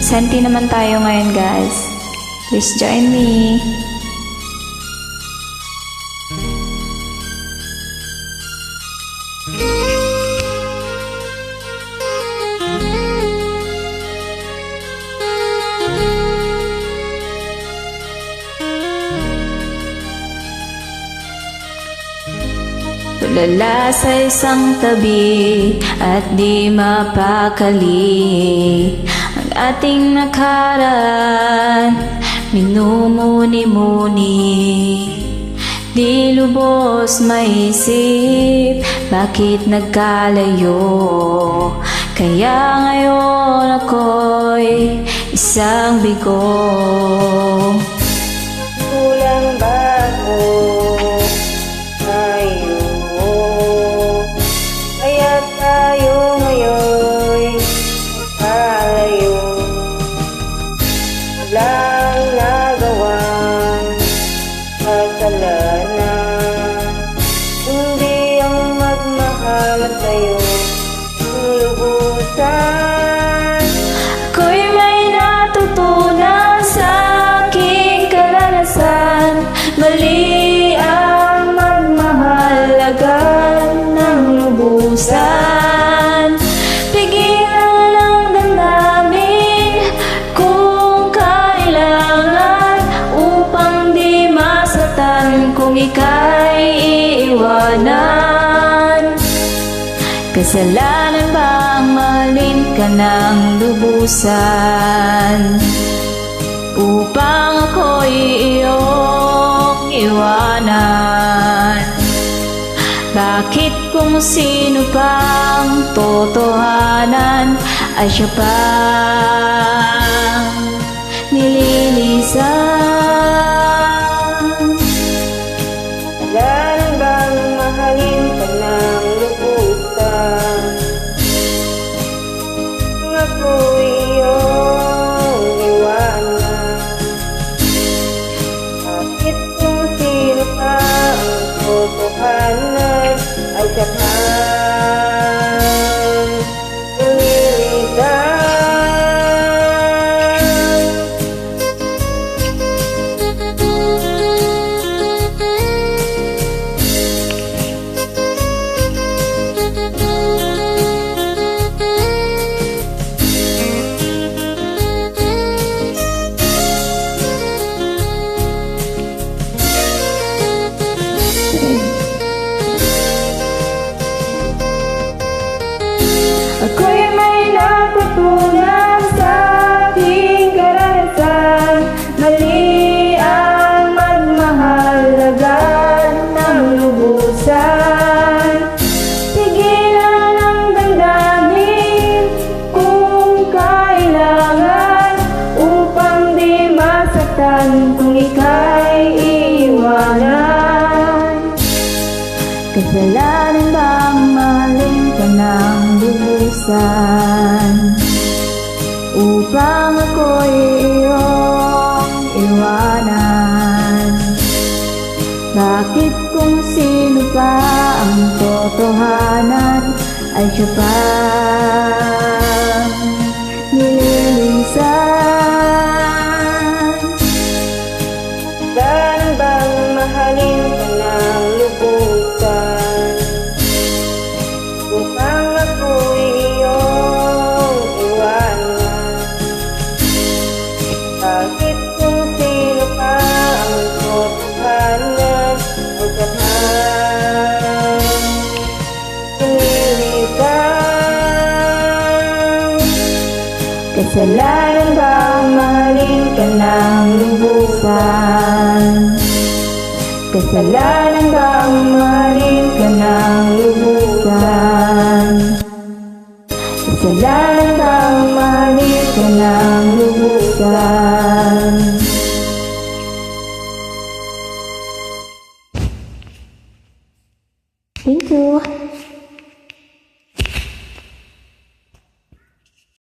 Senti naman tayo ngayon, guys. Please join me. Tulala sa isang tabi at di mapakali ang ating nakaraan, minumuni-muni. Di lubos maisip bakit nagkalayo, kaya ngayon ako'y isang bigo. Kulang ba ako sa'yo? Kaya tayo ngayon'y magkalayo. Walang nagawang kasalanan, hindi ang magmahal sa'yo lulubusan. Ako'y may natutunan sa aking karanasan, mali ang magmahal agad ng lubusan. Pigilan ang damdamin kung kailangan, upang di masaktan kung ika'y iiwanan. Kasalanan bang mahalin ka ng lubusan, upang ako'y iyong iwanan? Bakit kung sino pang totohanan ay siya pang nililisan? Kasalanan bang mahalin ka ng lubusan, kung ako'y iyong iwanan? Bakit kung sino pa ang totohanan ay siya pang nililisan? Ako'y may natutunan sa aking karanasan, mali ang magmahal agad ng lubusan. Pigilan ang damdamin kung kailangan, upang di masaktan kung ika'y iiwanan. Kasalanan bang mahalin ka ng lubusan, upang ako'y iyong iwanan? Bakit kung sino pa ang totohanan ay siya pang nililisan? Saan bang mahalin ka ng lubusan, upang ako'y iyong iwanan? Bakit kung sino pa ang totohanan ay siya pang nililisan? Kasalanan bang mahalin ka ng lubusan? Kasalanan bang mahalin ka ng lubusan? Kasalanan bang mahalin ka ng lubusan? Thank you.